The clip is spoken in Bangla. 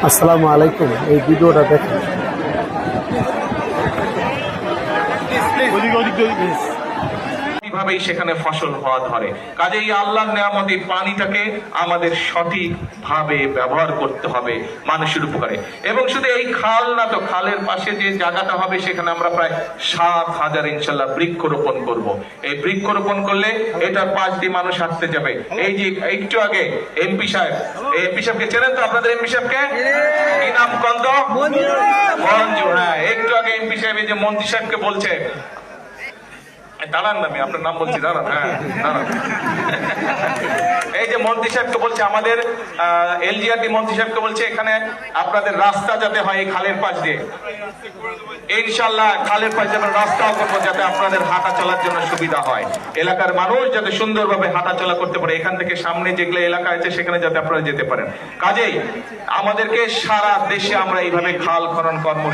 আসসালামু আলাইকুম। এই ভিডিওটা দেখেন। ভাবেই সেখানে ফসল হওয়া ধরে। কাজেই আল্লাহর নেয়ামতি পানিটাকে আমাদের সঠিক ভাবে ব্যবহার করতে হবে মানুষের উপকারে। এবং শুধু এই খাল না, তো খালের পাশে যে জায়গাটা হবে সেখানে আমরা প্রায় 7,000 ইনশাল্লাহ বৃক্ষরোপণ করব। এই বৃক্ষরোপণ করলে এটার পাশ দিয়ে মানুষ আসতে যাবে। এই যে একটু আগে এমপি সাহেব, এমপি সাহেবকে চেনেন তো? আপনাদের এমপি সাহেবকে কি নাম? কন্দ মঞ্জু। হ্যাঁ, একটু আগে এমপি সাহেব এই যে মন্ত্রী সাহেবকে বলছে, দাঁড়ান না, আমি আপনার নাম বলছি, দাঁড়ান। হ্যাঁ দাঁড়ান। এই যে মন্ত্রী সাহেবকে বলছে, আমাদের এলজিআরডি মন্ত্রী সাহেবকে বলছে, এখানে আপনাদের রাস্তা যাতে হয় এই খালের পাশ দিয়ে, ইনশাল্লাহ খালের পাশ দিয়ে রাস্তাও করবো, যাতে আপনাদের হাঁটা চলার জন্য সুবিধা হয়। এলাকার মানুষ যাতে সুন্দরভাবে হাঁটা চলা করতে পারে, এখান থেকে সামনে যেগুলো এলাকা আছে সেখানে যাতে আপনারা যেতে পারেন। কাজেই আমাদেরকে সারা দেশে আমরা এইভাবে খাল খনন কর্ম